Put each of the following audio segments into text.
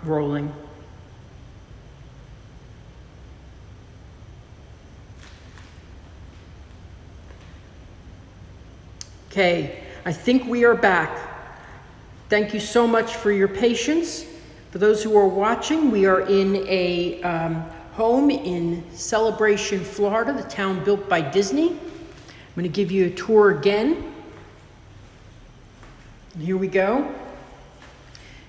rolling. Okay, I think we are back. Thank you so much for your patience. For those who are watching, we are in a home in Celebration, Florida, the town built by Disney. I'm going to give you a tour again. And here we go.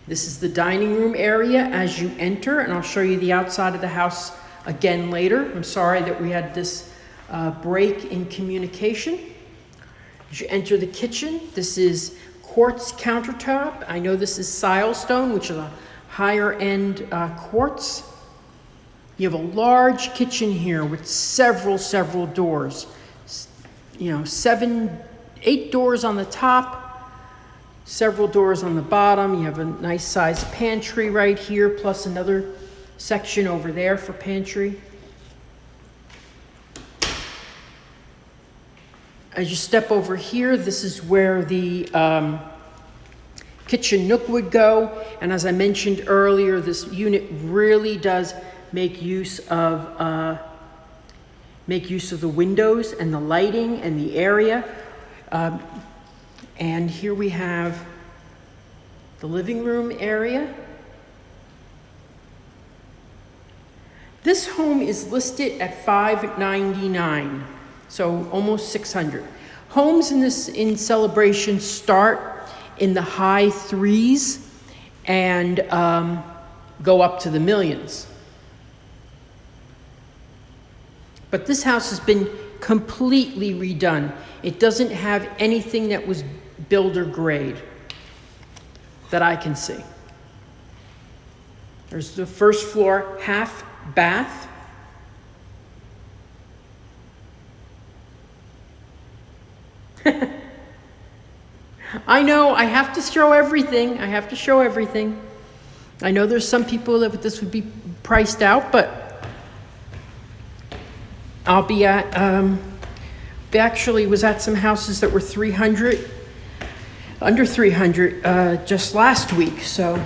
This is the dining room area as you enter, and I'll show you the outside of the house again later. I'm sorry that we had this break in communication. As you enter the kitchen, this is quartz countertop. I know this is silestone, which is a higher end quartz. You have a large kitchen here with several doors. You know, 8 doors on the top, several doors on the bottom. You have a nice sized pantry right here, plus another section over there for pantry. As you step over here, this is where the kitchen nook would go. And as I mentioned earlier, this unit really does make use of the windows and the lighting and the area. And here we have the living room area. This home is listed at $599. So almost 600. Homes in Celebration start in the high 3s and go up to the millions. But this house has been completely redone. It doesn't have anything that was builder grade that I can see. There's the first floor half bath. I know, I have to show everything. I know there's some people that this would be priced out, but I'll be at, actually was at some houses that were 300, under 300 just last week. So,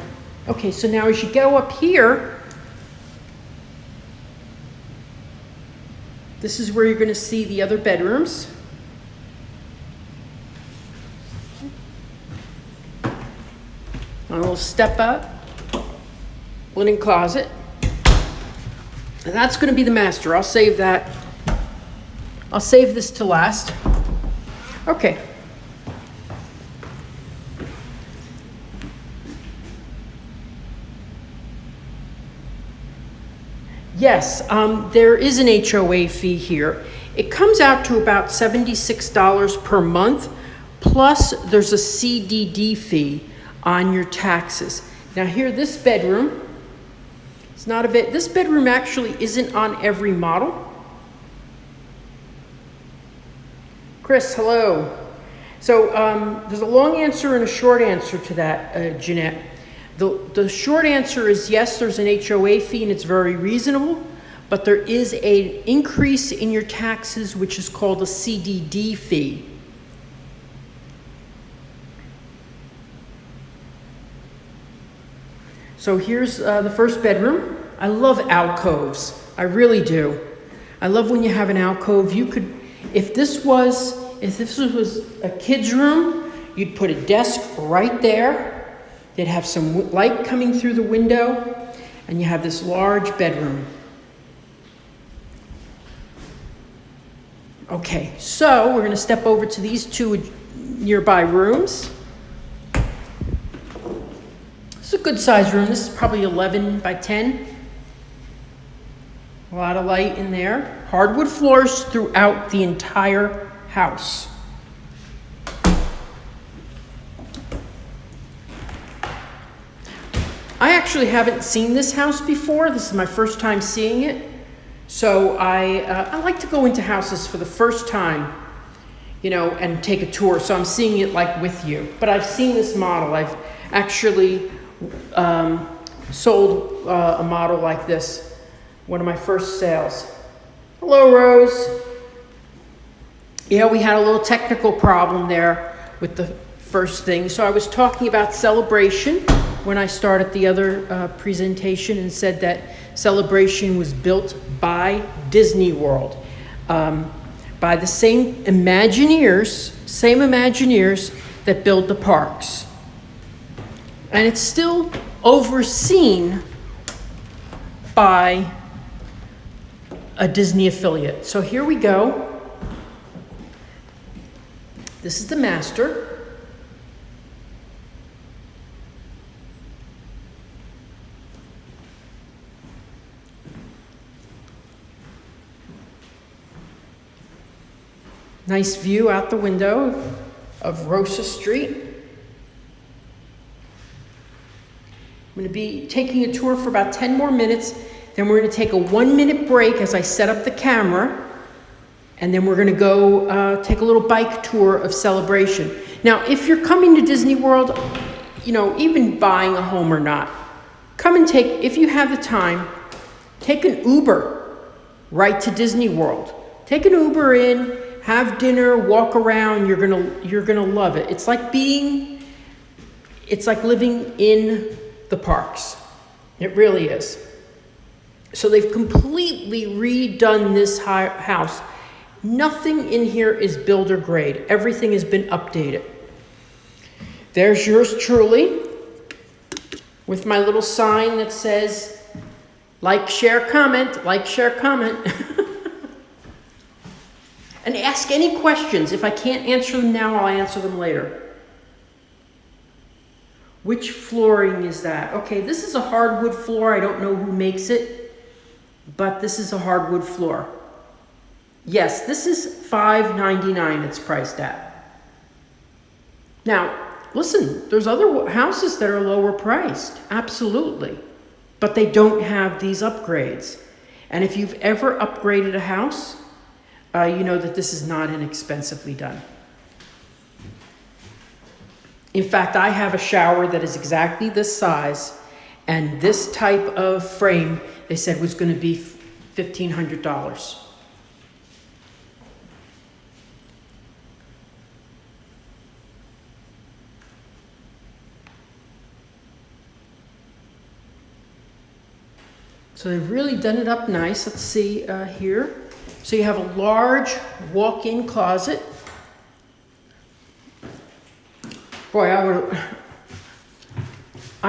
okay, so now as you go up here, this is where you're gonna see the other bedrooms. A little step up, linen closet. And that's going to be the master. I'll save that. I'll save this to last. Okay. Yes, there is an HOA fee here. It comes out to about $76 per month, plus there's a CDD fee on your taxes. Now here, this bedroom, it's not a bed. This bedroom actually isn't on every model. Chris, hello. So there's a long answer and a short answer to that, Jeanette. The short answer is yes, there's an HOA fee and it's very reasonable, but there is an increase in your taxes, which is called a CDD fee. So here's the first bedroom. I love alcoves. I really do. I love when you have an alcove. You could, if this was a kid's room, you'd put a desk right there. They'd have some light coming through the window, and you have this large bedroom. Okay, so we're gonna step over to these two nearby rooms. It's a good sized room. This is probably 11 by 10. A lot of light in there. Hardwood floors throughout the entire house. I actually haven't seen this house before. This is my first time seeing it. So I like to go into houses for the first time, you know, and take a tour. So I'm seeing it like with you. But I've seen this model. I've actually sold a model like this, one of my first sales. Hello, Rose. Yeah, we had a little technical problem there with the first thing. So I was talking about Celebration. when I started the other presentation and said that Celebration was built by Disney World, by the same Imagineers that build the parks. And it's still overseen by a Disney affiliate. So here we go. This is the master. Nice view out the window of Rosa Street. I'm going to be taking a tour for about 10 more minutes. Then we're going to take a 1-minute break as I set up the camera. And then we're going to go take a little bike tour of Celebration. Now, if you're coming to Disney World, you know, even buying a home or not, come and take, if you have the time, take an Uber right to Disney World. Take an Uber in, have dinner, walk around. You're gonna love it. It's like living in the parks. It really is. So they've completely redone this house. Nothing in here is builder grade. Everything has been updated. There's yours truly with my little sign that says, like, share, comment, like, share, comment. And ask any questions. If I can't answer them now, I'll answer them later. Which flooring is that? Okay, this is a hardwood floor. I don't know who makes it, but this is a hardwood floor. Yes, this is $5.99 it's priced at. Now, listen, there's other houses that are lower priced, absolutely, but they don't have these upgrades. And if you've ever upgraded a house, you know that this is not inexpensively done. In fact, I have a shower that is exactly this size, and this type of frame, they said, was going to be $1,500. So they've really done it up nice. Let's see here. So you have a large walk-in closet. Boy, I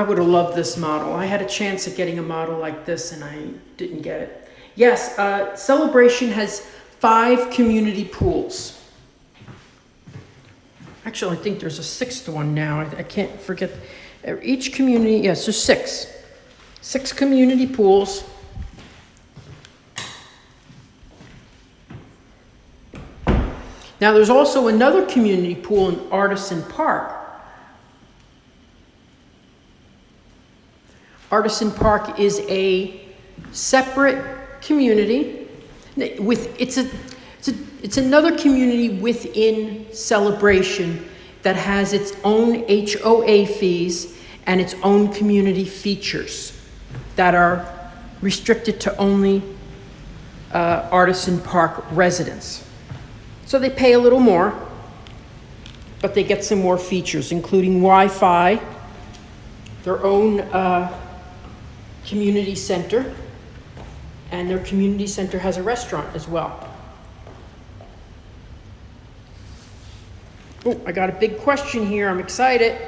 would have loved this model. I had a chance at getting a model like this and I didn't get it. Yes, Celebration has 5 community pools. Actually, I think there's a 6th one now. I can't forget. Each community, yes, there's 6. 6 community pools. Now there's also another community pool in Artisan Park. Artisan Park is a separate community. It's another community within Celebration that has its own HOA fees and its own community features that are restricted to only Artisan Park residents. So they pay a little more, but they get some more features, including Wi-Fi, their own community center, and their community center has a restaurant as well. Oh, I got a big question here. I'm excited.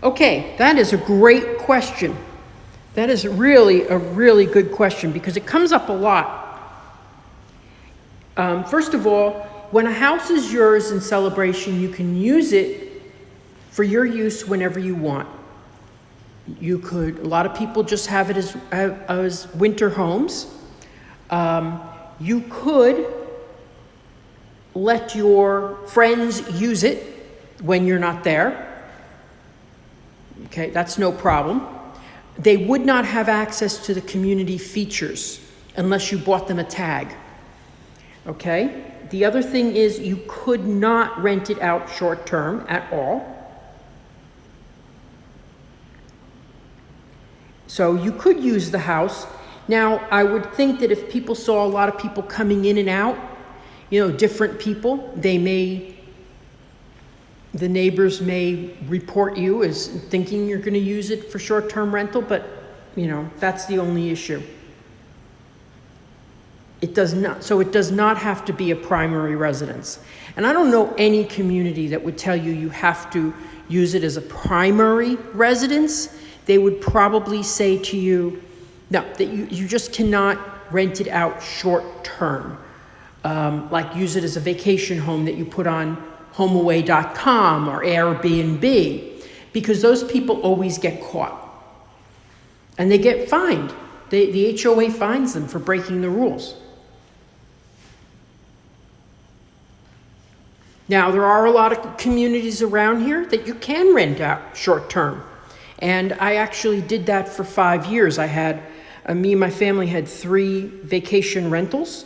Okay, that is a great question. That is really a really good question because it comes up a lot. First of all, when a house is yours in Celebration, you can use it for your use whenever you want. A lot of people just have it as winter homes. You could let your friends use it when you're not there. Okay, that's no problem. They would not have access to the community features unless you bought them a tag. Okay? The other thing is you could not rent it out short term at all. So you could use the house. Now, I would think that if people saw a lot of people coming in and out, different people, the neighbors may report you as thinking you're going to use it for short-term rental, but, that's the only issue. It does not have to be a primary residence. And I don't know any community that would tell you you have to use it as a primary residence. They would probably say to you, no, that you just cannot rent it out short-term. Like use it as a vacation home that you put on homeaway.com or Airbnb, because those people always get caught. And they get fined. The HOA fines them for breaking the rules. Now, there are a lot of communities around here that you can rent out short-term. And I actually did that for 5 years. Me and my family had 3 vacation rentals.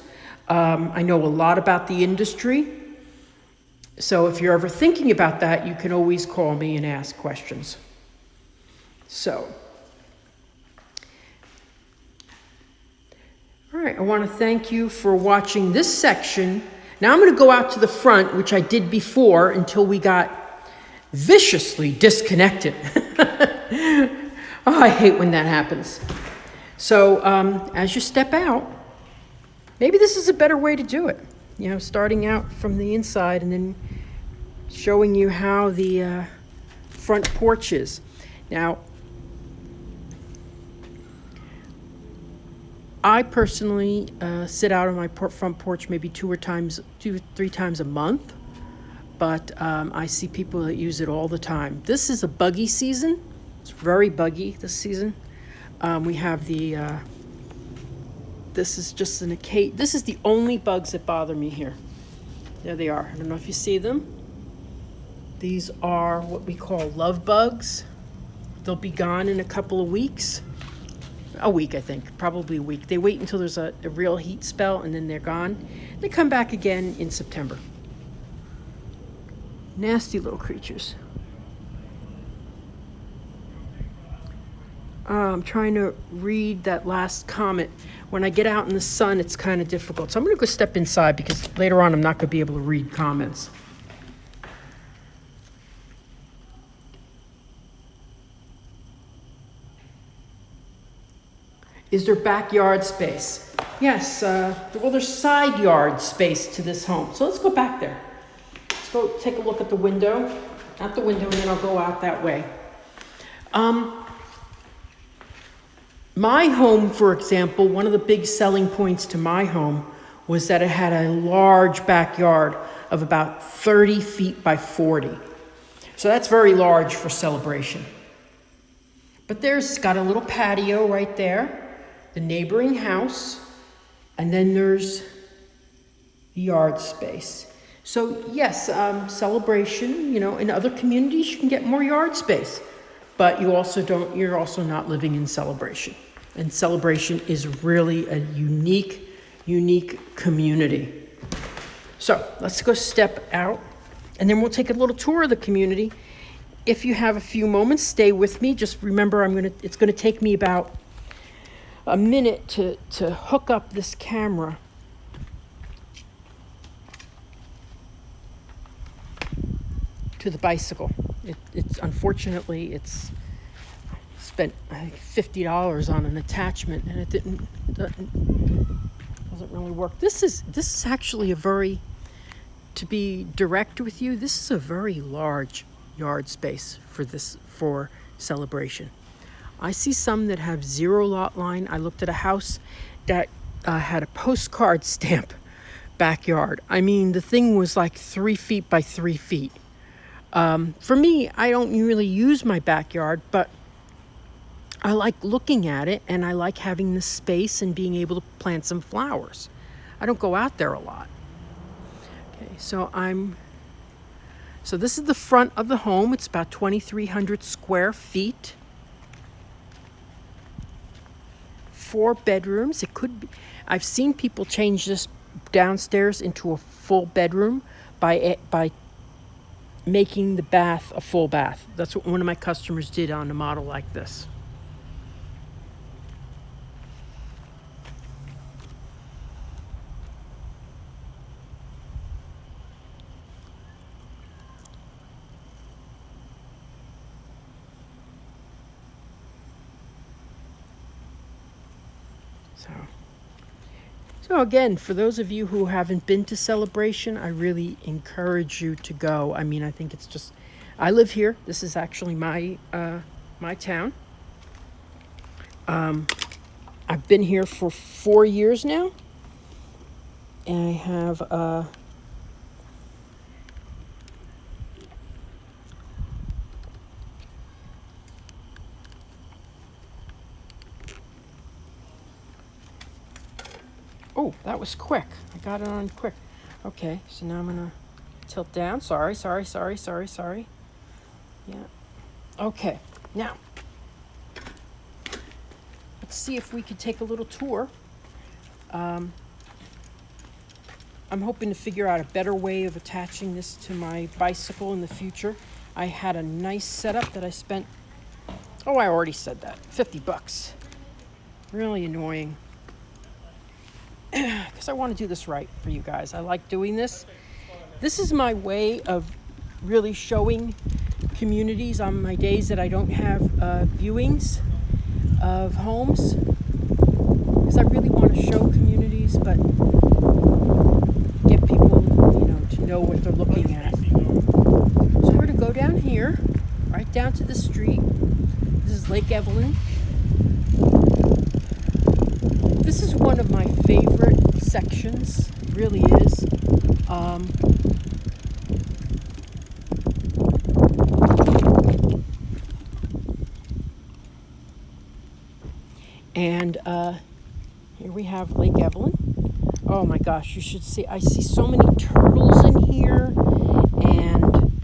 I know a lot about the industry. So if you're ever thinking about that, you can always call me and ask questions. So, all right, I want to thank you for watching this section. Now I'm going to go out to the front, which I did before until we got viciously disconnected. Oh, I hate when that happens. So as you step out, maybe this is a better way to do it. Starting out from the inside and then showing you how the front porch is. Now, I personally sit out on my front porch maybe 2 or 3 times a month, but I see people that use it all the time. This is a buggy season. It's very buggy this season. We have this is just this is the only bugs that bother me here. There they are. I don't know if you see them. These are what we call love bugs. They'll be gone in a couple of weeks. A week, I think, probably a week. They wait until there's a real heat spell and then they're gone. They come back again in September. Nasty little creatures. I'm trying to read that last comment. When I get out in the sun, it's kind of difficult. So I'm going to go step inside because later on I'm not going to be able to read comments. Is there backyard space? Yes, there's side yard space to this home. So let's go back there. Let's go take a look at the window. Out the window, and then I'll go out that way. My home, for example, one of the big selling points to my home was that it had a large backyard of about 30 feet by 40. So that's very large for celebration. But there's got a little patio right there, the neighboring house, and then there's the yard space. So yes, celebration, in other communities you can get more yard space, but you're also not living in Celebration. And Celebration is really a unique community. So let's go step out and then we'll take a little tour of the community. If you have a few moments, stay with me. Just remember it's gonna take me about a minute to hook up this camera. To the bicycle. It's unfortunately spent $50 on an attachment and it doesn't really work. This is actually to be direct with you, this is a very large yard space for Celebration. I see some that have 0 lot line. I looked at a house that had a postcard stamp backyard. I mean, the thing was like 3 feet by 3 feet. For me, I don't really use my backyard, but I like looking at it and I like having the space and being able to plant some flowers. I don't go out there a lot. Okay, so this is the front of the home. It's about 2,300 square feet. 4 bedrooms. It could be. I've seen people change this downstairs into a full bedroom by making the bath a full bath. That's what one of my customers did on a model like this. So again, for those of you who haven't been to Celebration, I really encourage you to go. I mean, I think it's just, I live here. This is actually my my town. I've been here for 4 years now, and I have oh, that was quick. I got it on quick. Okay, so now I'm gonna tilt down. Sorry. Yeah. Okay, now let's see if we could take a little tour. I'm hoping to figure out a better way of attaching this to my bicycle in the future. I had a nice setup that I spent, oh, I already said that, $50. Really annoying. Because I want to do this right for you guys. I like doing this. This is my way of really showing communities on my days that I don't have viewings of homes. Because I really want to show communities, but get people, to know what they're looking at. So we're going to go down here, right down to the street. This is Lake Evelyn. This is one of my favorite sections, really is. And here we have Lake Evelyn. Oh my gosh, you should see, I see so many turtles in here, and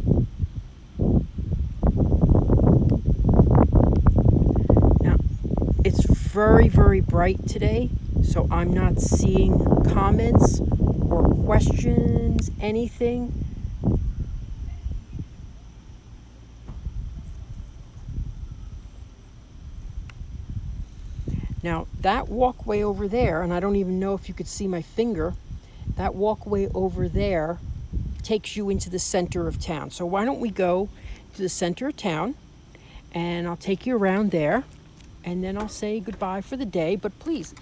now it's very, very bright today, so I'm not seeing comments or questions, anything. Now, that walkway over there, and I don't even know if you could see my finger, that walkway over there takes you into the center of town. So why don't we go to the center of town, and I'll take you around there, and then I'll say goodbye for the day. But please,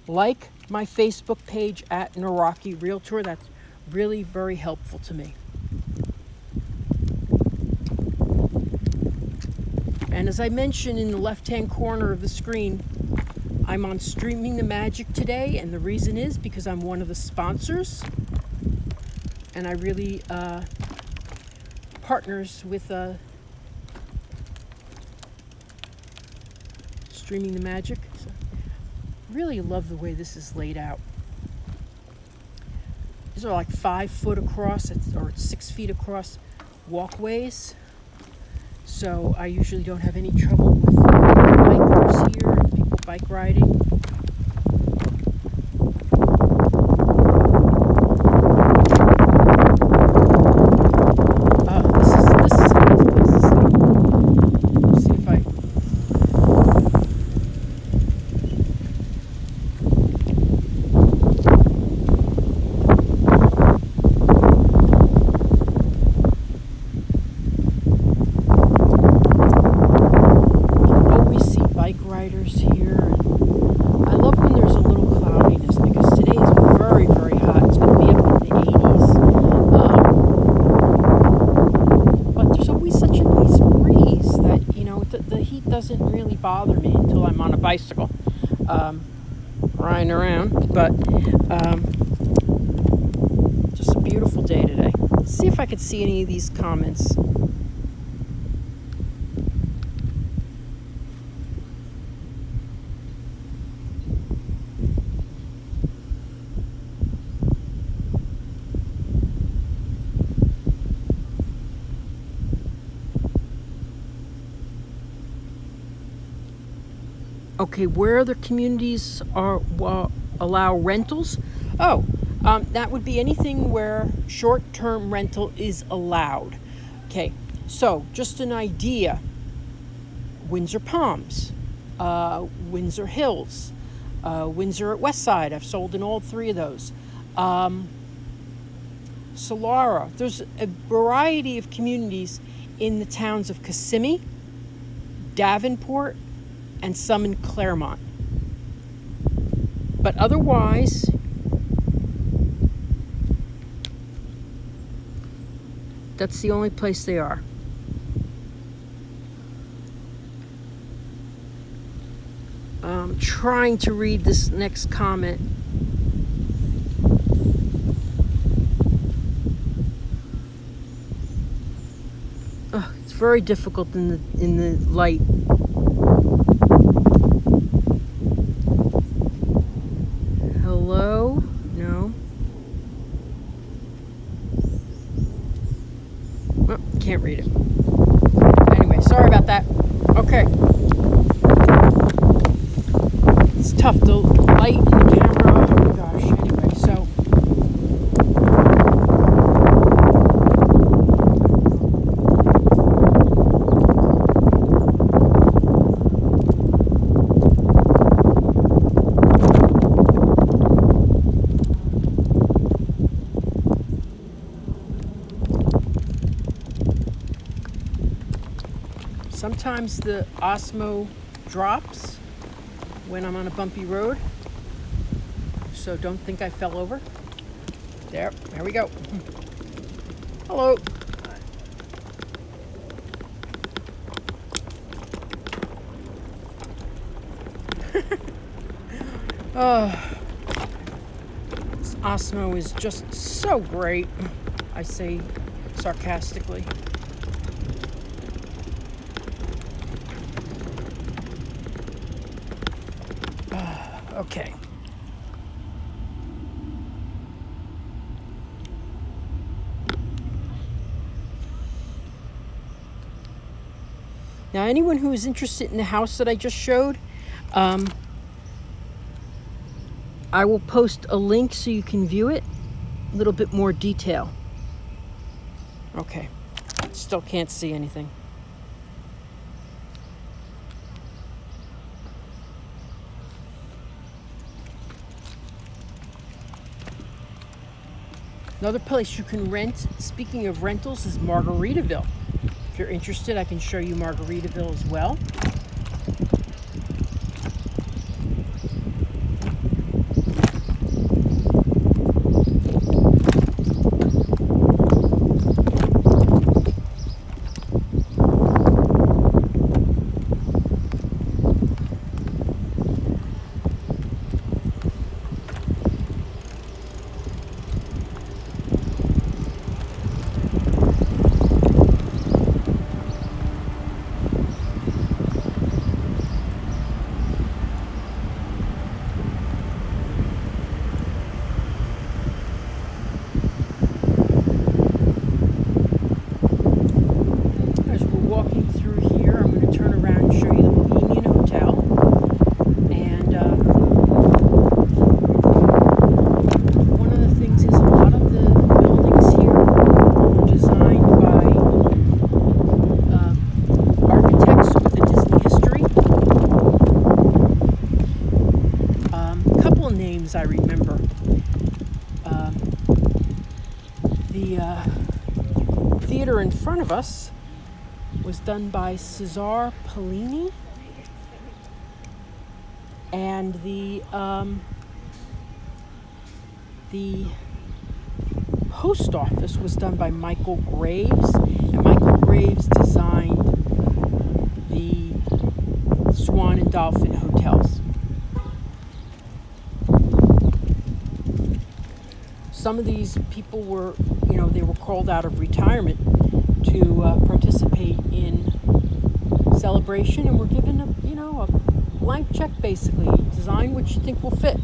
like my Facebook page at Naraki Realtor. That's really very helpful to me. And as I mentioned in the left-hand corner of the screen, I'm on Streaming the Magic today, and the reason is because I'm one of the sponsors, and I really partners with Streaming the Magic. So really love the way this is laid out. These are like 5 foot across, or 6 feet across walkways. So I usually don't have any trouble with bikers here and people bike riding. This is a nice place to stop. See if I... riders here, and I love when there's a little cloudiness because today is very, very hot. It's going to be up in the 80s, but there's always such a nice breeze that the heat doesn't really bother me until I'm on a bicycle riding around. But just a beautiful day today. Let's see if I could see any of these comments. Okay, where other communities allow rentals? That would be anything where short-term rental is allowed. Okay, so just an idea. Windsor Palms, Windsor Hills, Windsor at Westside. I've sold in all 3 of those. Solara. There's a variety of communities in the towns of Kissimmee, Davenport, and some in Claremont. But otherwise, that's the only place they are. I'm trying to read this next comment. Oh, it's very difficult in the light. Hello? No. Oh, can't read it. Anyway, sorry about that. Okay. It's tough, the light in the camera. Oh my gosh. Anyway, so sometimes the Osmo drops when I'm on a bumpy road, so don't think I fell over. There we go. Hello. This Osmo is just so great, I say sarcastically. Okay. Now, anyone who is interested in the house that I just showed, I will post a link so you can view it, a little bit more detail. Okay, still can't see anything. Another place you can rent, speaking of rentals, is Margaritaville. If you're interested, I can show you Margaritaville as well. I remember. The theater in front of us was done by Cesare Pellini, and the post office was done by Michael Graves, and Michael Graves designed the Swan and Dolphin hotels. Some of these people were, they were called out of retirement to participate in celebration, and were given a blank check, basically. Design what you think will fit.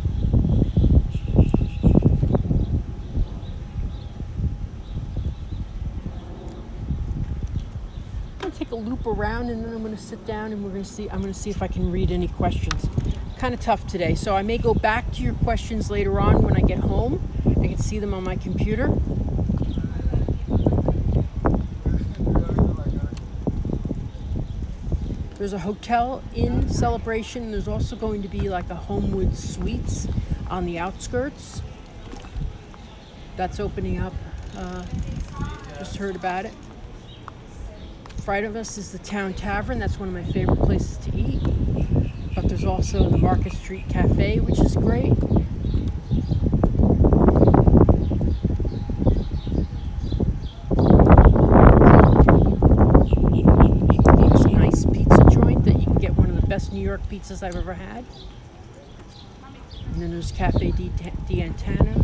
I'm going to take a loop around, and then I'm going to sit down, and I'm going to see if I can read any questions. Kind of tough today, so I may go back to your questions later on when I get home. I can see them on my computer. There's a hotel in Celebration. There's also going to be like a Homewood Suites on the outskirts. That's opening up. Just heard about it. In front of us is the Town Tavern. That's one of my favorite places to eat. But There's also the Market Street Cafe, which is great. There's a nice pizza joint that you can get one of the best New York pizzas I've ever had. And then there's Cafe D'Antonio.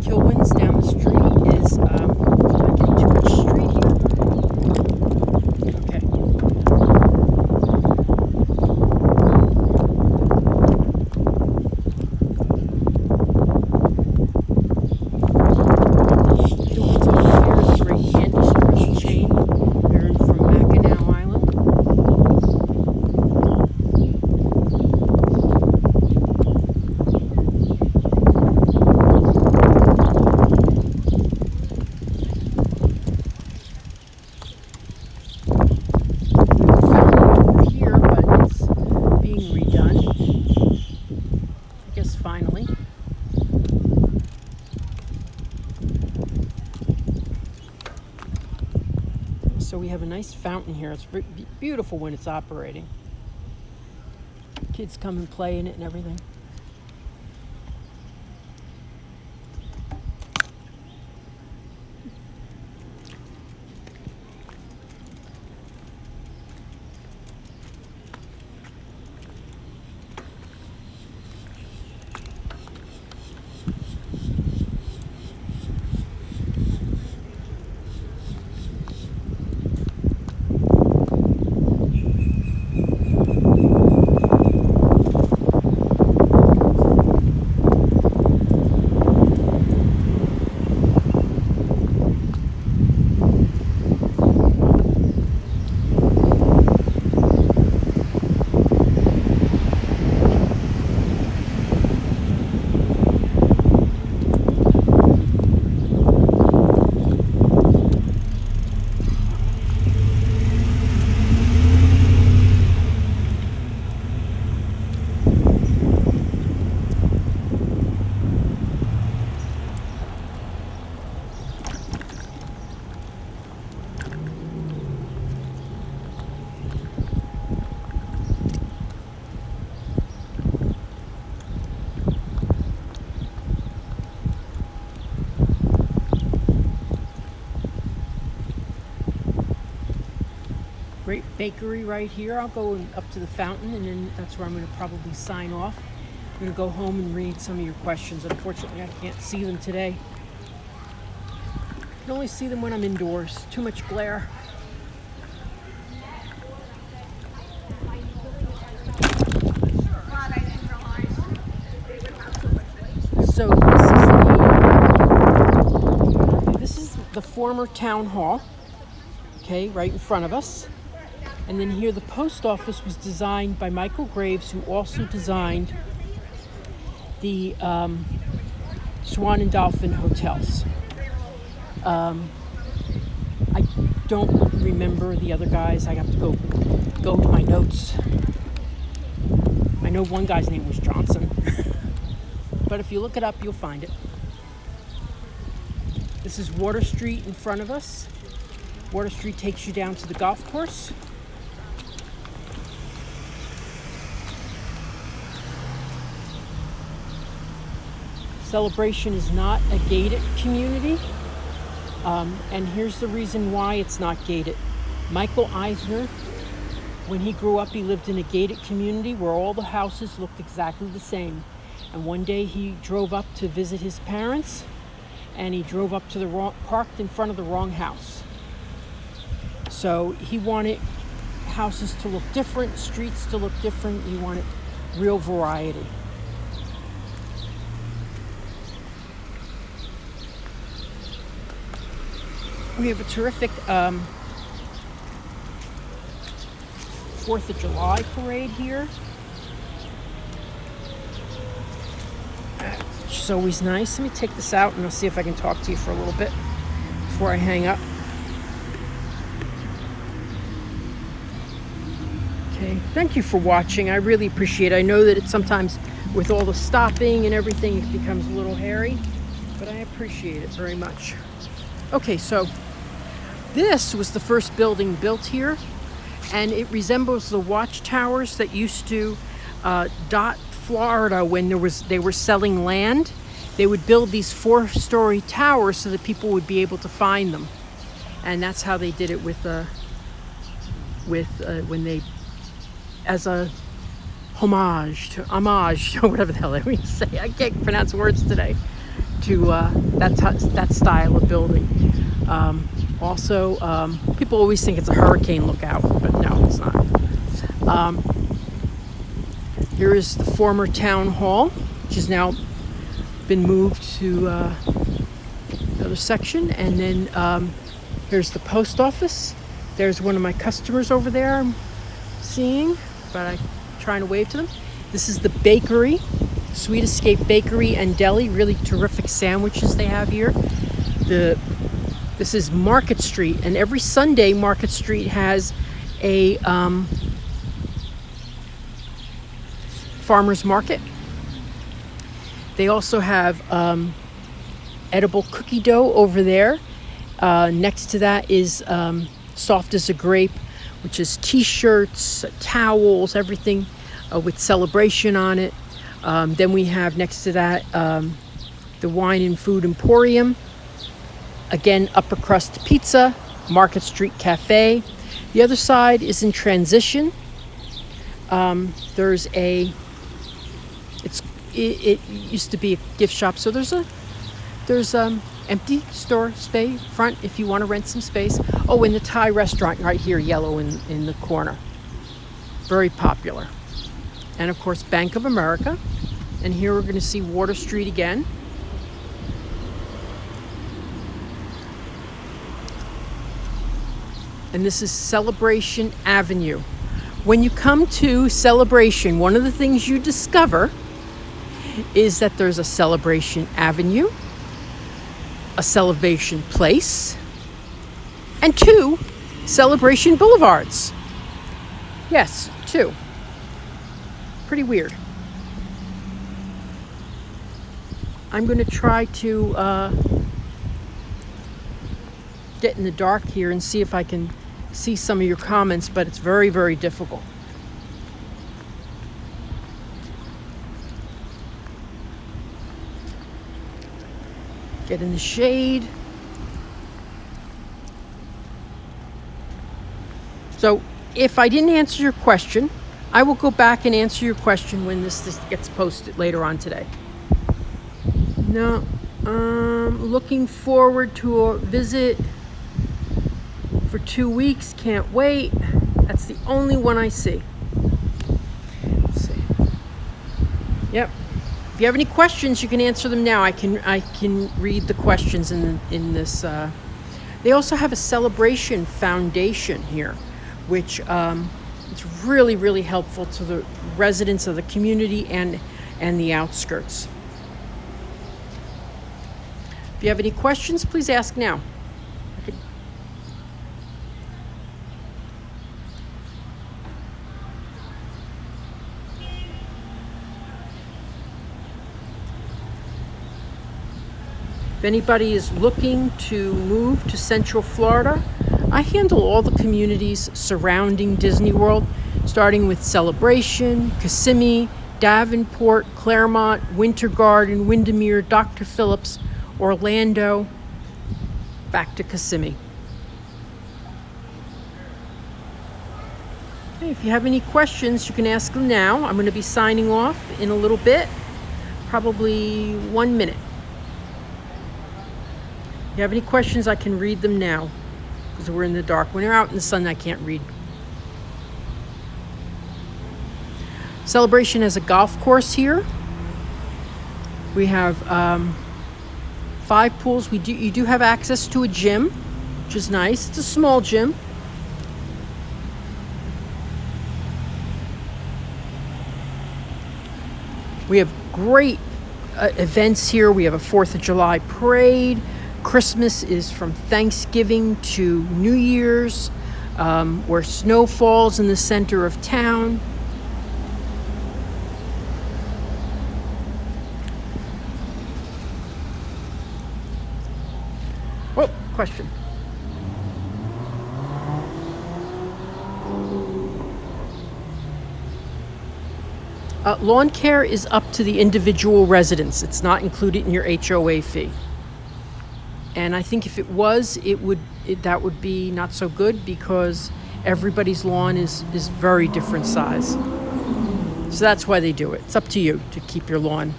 Kilwin's down the street is, not getting too much street here. Okay. Kilwin's over here is a great candy store chain. They're from Mackinac Island. Finally. So we have a nice fountain here. It's beautiful when it's operating. Kids come and play in it and everything. Great bakery right here. I'll go up to the fountain, and then that's where I'm going to probably sign off. I'm going to go home and read some of your questions. Unfortunately, I can't see them today. I can only see them when I'm indoors. Too much glare. So this is the former town hall, okay, right in front of us. And then here the post office was designed by Michael Graves, who also designed the Swan and Dolphin hotels. I don't remember the other guys. I have to go to my notes. I know one guy's name was Johnson. But if you look it up, you'll find it. This is Water Street in front of us. Water Street takes you down to the golf course. Celebration is not a gated community. And here's the reason why it's not gated. Michael Eisner, when he grew up, he lived in a gated community where all the houses looked exactly the same. And one day he drove up to visit his parents, and he drove up to parked in front of the wrong house. So he wanted houses to look different, streets to look different. He wanted real variety. We have a terrific 4th of July parade here. Which is always nice. Let me take this out and I'll see if I can talk to you for a little bit before I hang up. Okay, thank you for watching. I really appreciate it. I know that it's sometimes with all the stopping and everything, it becomes a little hairy, but I appreciate it very much. Okay, so This was the first building built here, and it resembles the watchtowers that used to dot Florida when they were selling land. They would build these 4-story towers so that people would be able to find them, and that's how they did it with when they, as a homage, or whatever the hell they say. I can't pronounce words today. To that style of building. People always think it's a hurricane lookout, but no, it's not. Here is the former town hall, which has now been moved to another section, and then here's the post office. There's one of my customers over there I'm seeing, but I'm trying to wave to them. This is the bakery, Sweet Escape Bakery and Deli. Really terrific sandwiches they have here. This is Market Street, and every Sunday Market Street has a farmer's market. They also have edible cookie dough over there. Next to that is Soft as a Grape, which is t-shirts, towels, everything with celebration on it. Then we have next to that the Wine and Food Emporium. Again, upper crust pizza, Market Street Cafe. The other side is in transition. There's it used to be a gift shop, so there's empty store space front if you want to rent some space. Oh, and the Thai restaurant right here, yellow in the corner. Very popular. And of course, Bank of America. And here we're going to see Water Street again. And this is Celebration Avenue. When you come to Celebration, one of the things you discover is that there's a Celebration Avenue, a Celebration Place, and 2 Celebration Boulevards. Yes, 2. Pretty weird. I'm going to try to get in the dark here and see if I can see some of your comments, but it's very, very difficult. Get in the shade. So if I didn't answer your question, I will go back and answer your question when this gets posted later on today. No, looking forward to a visit for 2 weeks. Can't wait. That's the only one I see. Let's see. Yep. If you have any questions, you can answer them now. I can read the questions in this. They also have a celebration foundation here, which it's really, really helpful to the residents of the community and the outskirts. If you have any questions, please ask now. If anybody is looking to move to Central Florida, I handle all the communities surrounding Disney World, starting with Celebration, Kissimmee, Davenport, Claremont, Winter Garden, Windermere, Dr. Phillips, Orlando, back to Kissimmee. Okay, if you have any questions, you can ask them now. I'm going to be signing off in a little bit, probably 1 minute. If you have any questions, I can read them now because we're in the dark. When you're out in the sun, I can't read. Celebration has a golf course here. We have 5 pools. You do have access to a gym, which is nice. It's a small gym. We have great events here. We have a 4th of July parade. Christmas is from Thanksgiving to New Year's, where snow falls in the center of town. Oh, question. Lawn care is up to the individual residence. It's not included in your HOA fee. And I think if it was, that would be not so good, because everybody's lawn is very different size. So that's why they do it. It's up to you to keep your lawn.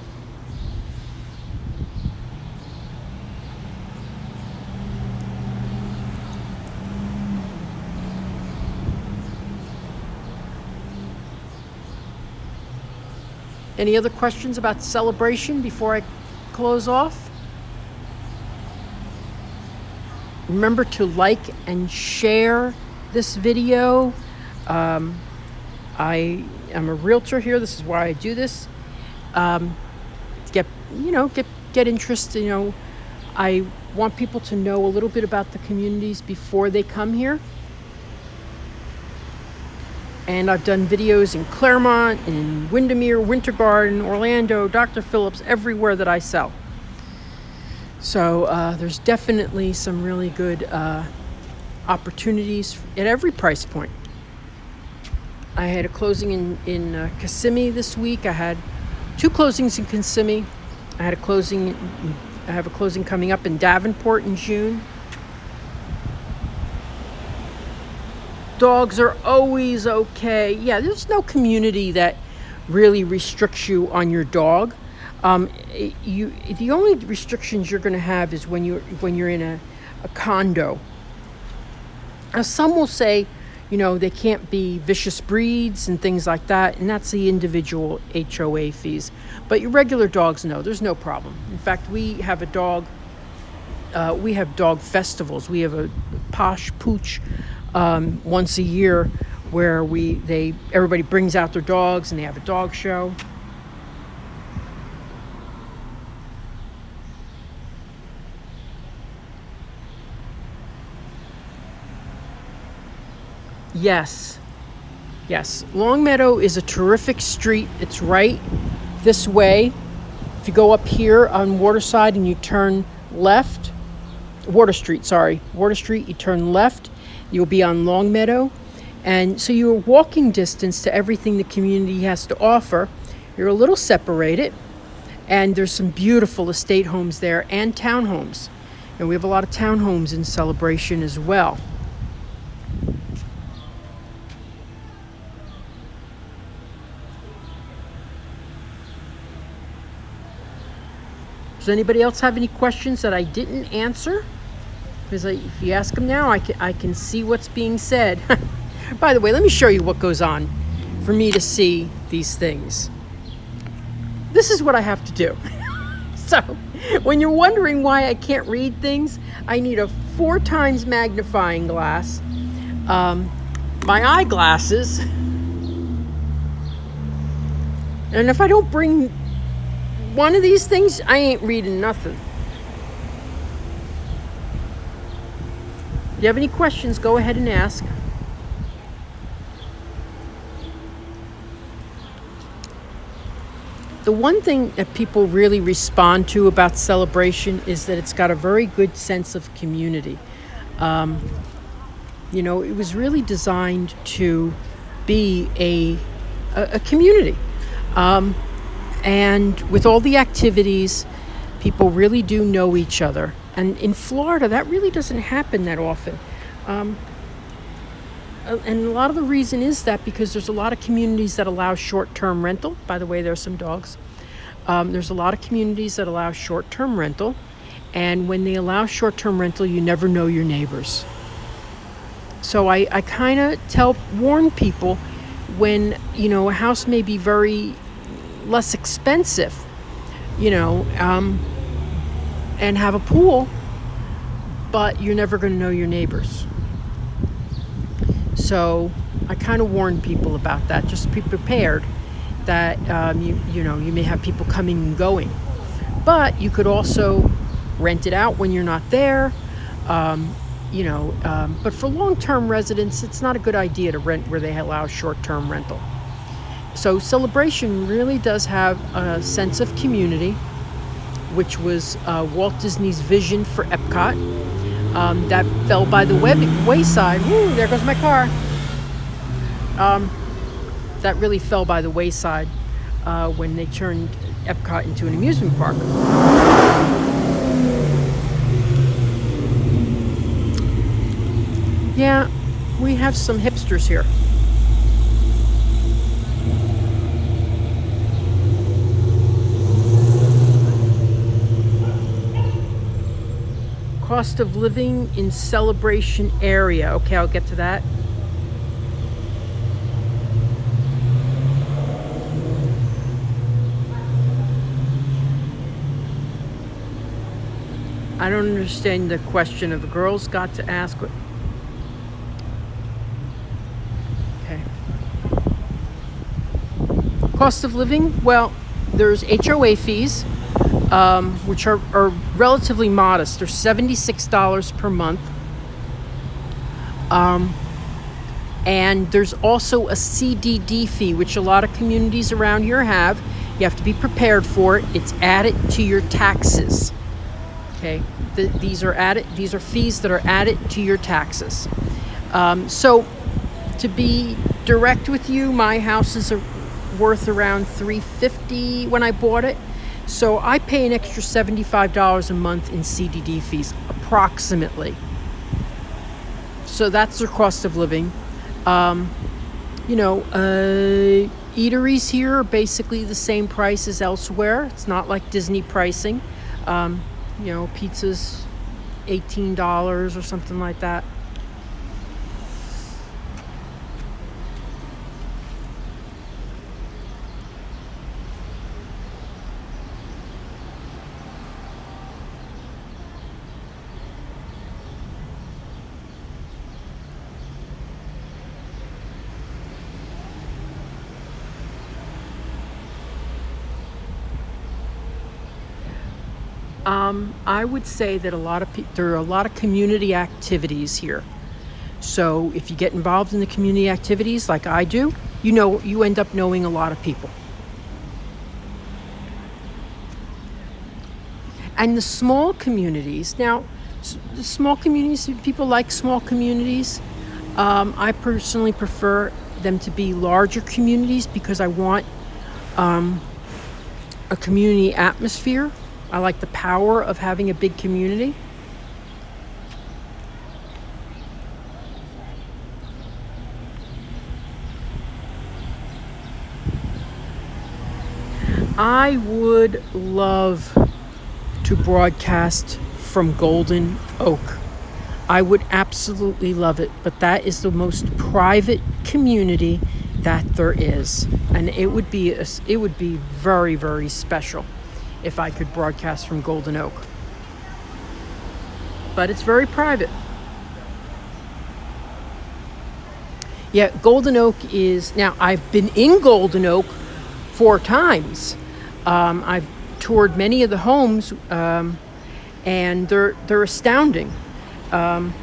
Any other questions about Celebration before I close off? Remember to like and share this video. I am a realtor here. This is why I do this. Get interest. I want people to know a little bit about the communities before they come here. And I've done videos in Claremont, in Windermere, Winter Garden, Orlando, Dr. Phillips, everywhere that I sell. So there's definitely some really good opportunities at every price point. I had a closing in Kissimmee this week. I had 2 closings in Kissimmee. I have a closing coming up in Davenport in June. Dogs are always okay. Yeah, there's no community that really restricts you on your dog. The only restrictions you're going to have is when you're in a condo. Now, some will say, they can't be vicious breeds and things like that, and that's the individual HOA fees. But your regular dogs, no, there's no problem. In fact, we have dog festivals. We have a Posh Pooch once a year where everybody brings out their dogs and they have a dog show. Yes. Longmeadow is a terrific street. It's right this way. If you go up here on Waterside and you turn left, Water Street, you turn left, you'll be on Longmeadow. And so you're walking distance to everything the community has to offer. You're a little separated. And there's some beautiful estate homes there and townhomes. And we have a lot of townhomes in Celebration as well. Does anybody else have any questions that I didn't answer? Because if you ask them now, I can see what's being said. By the way, let me show you what goes on for me to see these things. This is what I have to do. So when you're wondering why I can't read things, I need a 4 times magnifying glass, my eyeglasses, and if I don't bring one of these things, I ain't reading nothing. If you have any questions, go ahead and ask. The one thing that people really respond to about Celebration is that it's got a very good sense of community. It was really designed to be a community. And with all the activities, people really do know each other. And in Florida, that really doesn't happen that often. And a lot of the reason is that because there's a lot of communities that allow short-term rental. By the way, there's some dogs. There's a lot of communities that allow short-term rental. And when they allow short-term rental, you never know your neighbors. So I kind of warn people when, a house may be very less expensive, and have a pool, but you're never going to know your neighbors. So I kind of warn people about that. Just be prepared that you may have people coming and going, but you could also rent it out when you're not there. But for long-term residents, it's not a good idea to rent where they allow short-term rental. So Celebration really does have a sense of community, which was Walt Disney's vision for Epcot. That fell by the wayside. Woo, there goes my car. That really fell by the wayside when they turned Epcot into an amusement park. Yeah, we have some hipsters here. Cost of living in Celebration area. Okay, I'll get to that. I don't understand the question of the girls got to ask. Okay. Cost of living? Well, there's HOA fees, which are relatively modest. They're $76 per month. And there's also a CDD fee, which a lot of communities around here have. You have to be prepared for it. It's added to your taxes. Okay, these are fees that are added to your taxes. So to be direct with you, my house is worth around $350 when I bought it. So I pay an extra $75 a month in CDD fees, approximately. So that's their cost of living. Eateries here are basically the same price as elsewhere. It's not like Disney pricing. Pizza's $18 or something like that. I would say that there are a lot of community activities here. So if you get involved in the community activities like I do, you end up knowing a lot of people. And the small communities, people like small communities. I personally prefer them to be larger communities because I want a community atmosphere. I like the power of having a big community. I would love to broadcast from Golden Oak. I would absolutely love it, but that is the most private community that there is, and it would be very, very special if I could broadcast from Golden Oak. But it's very private. Yeah, Golden Oak now I've been in Golden Oak 4 times. I've toured many of the homes, and they're astounding. And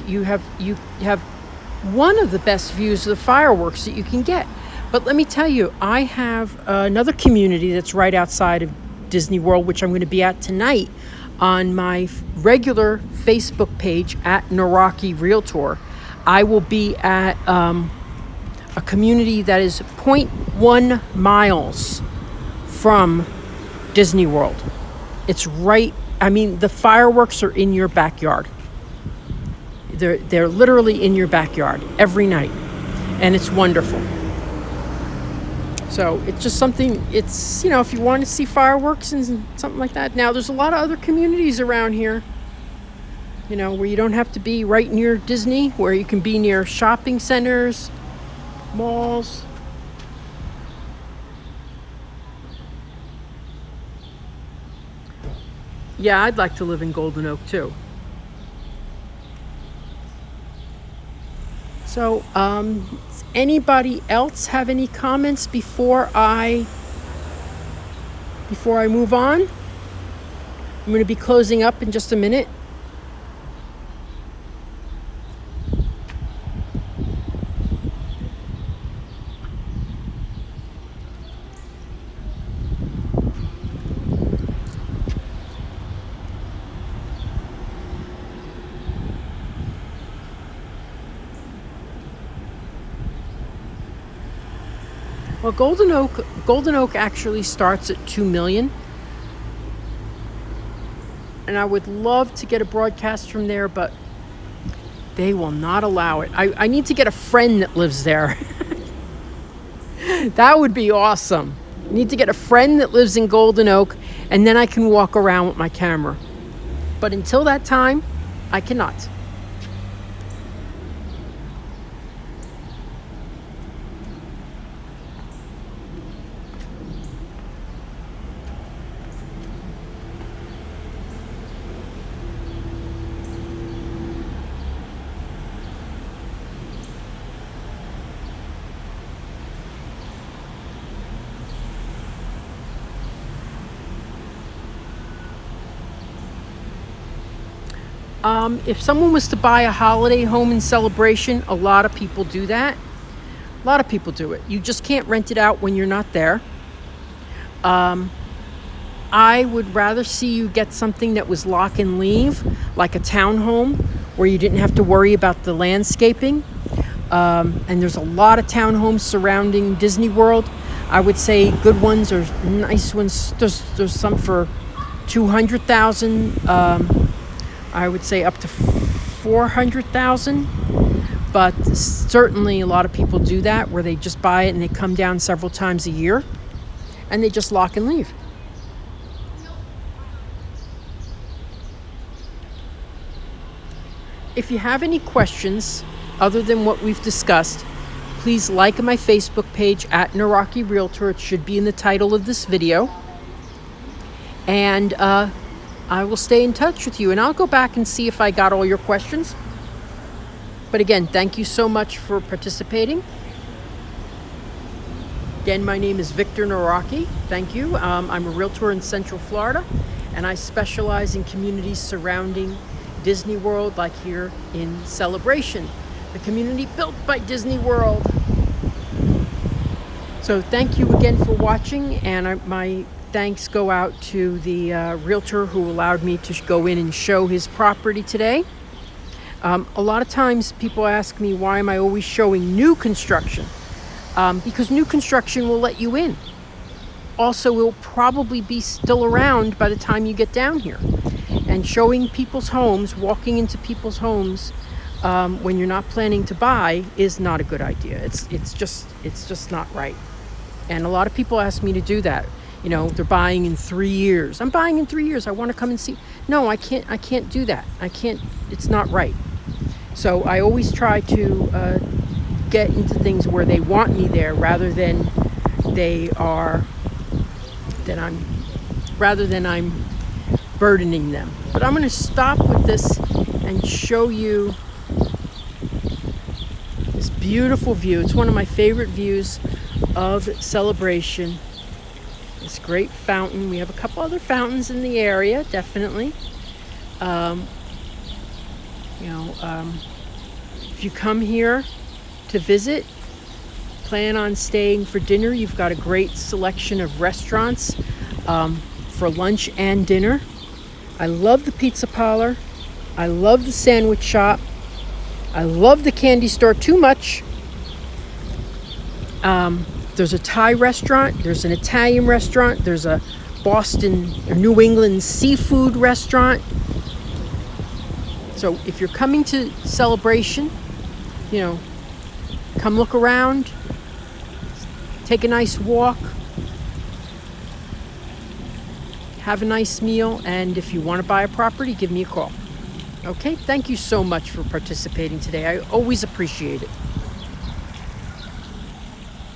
you have one of the best views of the fireworks that you can get. But let me tell you, I have another community that's right outside of Disney World, which I'm going to be at tonight on my regular Facebook page at Naraki Realtor. I will be at a community that is 0.1 miles from Disney World. It's the fireworks are in your backyard. They're literally in your backyard every night, and it's wonderful. So it's just something, if you want to see fireworks and something like that. Now, there's a lot of other communities around here, where you don't have to be right near Disney, where you can be near shopping centers, malls. Yeah, I'd like to live in Golden Oak too. So, does anybody else have any comments before I move on? I'm going to be closing up in just a minute. Well, Golden Oak actually starts at 2 million. And I would love to get a broadcast from there, but they will not allow it. I need to get a friend that lives there. That would be awesome. I need to get a friend that lives in Golden Oak, and then I can walk around with my camera. But until that time, I cannot. If someone was to buy a holiday home in Celebration, a lot of people do that. A lot of people do it. You just can't rent it out when you're not there. I would rather see you get something that was lock and leave, like a townhome, where you didn't have to worry about the landscaping. And there's a lot of townhomes surrounding Disney World. I would say good ones or nice ones. There's some for $200,000. I would say up to $400,000, but certainly a lot of people do that, where they just buy it and they come down several times a year and they just lock and leave. If you have any questions other than what we've discussed, please like my Facebook page at Naraki Realtor. It should be in the title of this video. And I will stay in touch with you, and I'll go back and see if I got all your questions. But again, thank you so much for participating. Again, my name is Victor Naraki. Thank you. I'm a realtor in Central Florida, and I specialize in communities surrounding Disney World, like here in Celebration, the community built by Disney World. So thank you again for watching, and my thanks go out to the realtor who allowed me to go in and show his property today. A lot of times people ask me, why am I always showing new construction? Because new construction will let you in. Also, it will probably be still around by the time you get down here. And showing people's homes, walking into people's homes when you're not planning to buy is not a good idea. It's just not right. And a lot of people ask me to do that. You know, they're buying in 3 years. I'm buying in 3 years. I want to come and see. No, I can't do that. It's not right. So I always try to get into things where they want me there rather than I'm burdening them. But I'm going to stop with this and show you this beautiful view. It's one of my favorite views of Celebration. This great fountain. We have a couple other fountains in the area, definitely. If you come here to visit, plan on staying for dinner. You've got a great selection of restaurants for lunch and dinner. I love the pizza parlor. I love the sandwich shop. I love the candy store too much. There's a Thai restaurant, there's an Italian restaurant, there's a Boston or New England seafood restaurant. So if you're coming to Celebration, come look around, take a nice walk, have a nice meal, and if you want to buy a property, give me a call. Okay, thank you so much for participating today. I always appreciate it.